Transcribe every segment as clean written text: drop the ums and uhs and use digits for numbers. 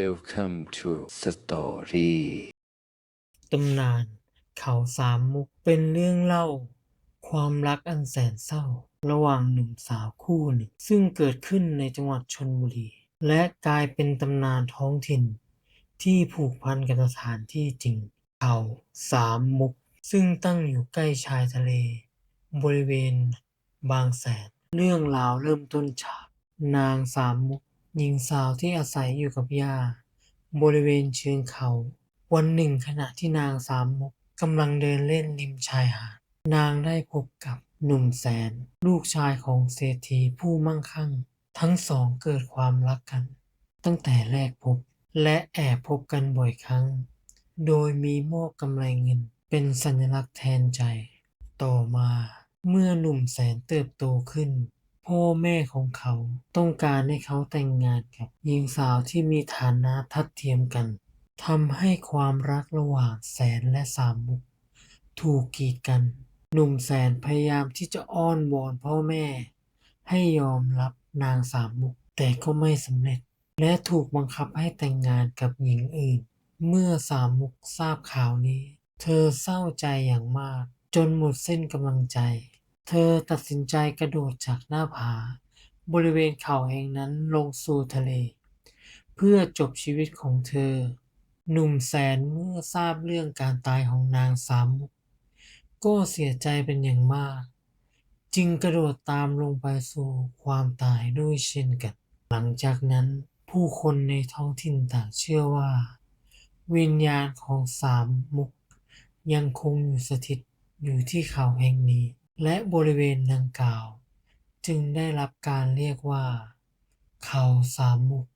Welcome to Story ตำนานเขาสามมุกเป็นเรื่องเล่าความรักอันแสนเศร้าระหว่างหนุ่มสาวคู่หนึ่งซึ่งเกิดขึ้นในจังหวัดชลบุรีและกลายเป็นตำนานท้องถิ่นที่ผูกพันกับสถานที่จริงเขาสามมุกซึ่งตั้งอยู่ใกล้ชายทะเลบริเวณบางแสนเรื่องราวเริ่มต้นจากนางสามมุกหญิงสาวที่อาศัยอยู่กับย่าบริเวณเชิงเขา วันหนึ่งขณะที่นางสามมุกกำลังเดินเล่นริมชายหาดนางได้พบกับหนุ่มแสนลูกชายของเศรษฐีผู้มั่งคั่งทั้งสองเกิดความรักกันตั้งแต่แรกพบและแอบพบกันบ่อยครั้งโดยมีมอบกำไรเงินเป็นสัญลักษณ์แทนใจต่อมาเมื่อหนุ่มแสนเติบโตขึ้นพ่อแม่ของเขาต้องการให้เขาแต่งงานกับหญิงสาวที่มีฐานะทัดเทียมกัน ทำให้ความรักระหว่างแสนและสามมุกถูกกีดกัน หนุ่มแสนพยายามที่จะอ้อนวอนพ่อแม่ให้ยอมรับนางสามมุกแต่ก็ไม่สำเร็จและถูกบังคับให้แต่งงานกับหญิงอื่นเมื่อสามมุกทราบข่าวนี้เธอเศร้าใจอย่างมากจนหมดสิ้นกำลังใจเธอตัดสินใจกระโดดจากหน้าผาบริเวณเขาแห่งนั้นลงสู่ทะเลเพื่อจบชีวิตของเธอ หนุ่มแสนเมื่อทราบเรื่องการตายของนางสามมุกก็เสียใจเป็นอย่างมากจึงกระโดดตามลงไปสู่ความตายด้วยเช่นกันหลังจากนั้นผู้คนในท้องถิ่นต่างเชื่อว่าวิญญาณของสามมุกยังคงอยู่สถิตอยู่ที่เขาแห่งนี้และบริเวณดังกล่าวจึงได้รับการเรียกว่าเขาสามมุก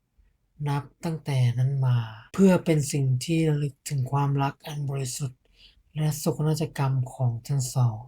นับตั้งแต่นั้นมาเพื่อเป็นสิ่งที่ระลึกถึงความรักอันบริสุทธิ์และโศกนาฏกรรมของทั้งสอง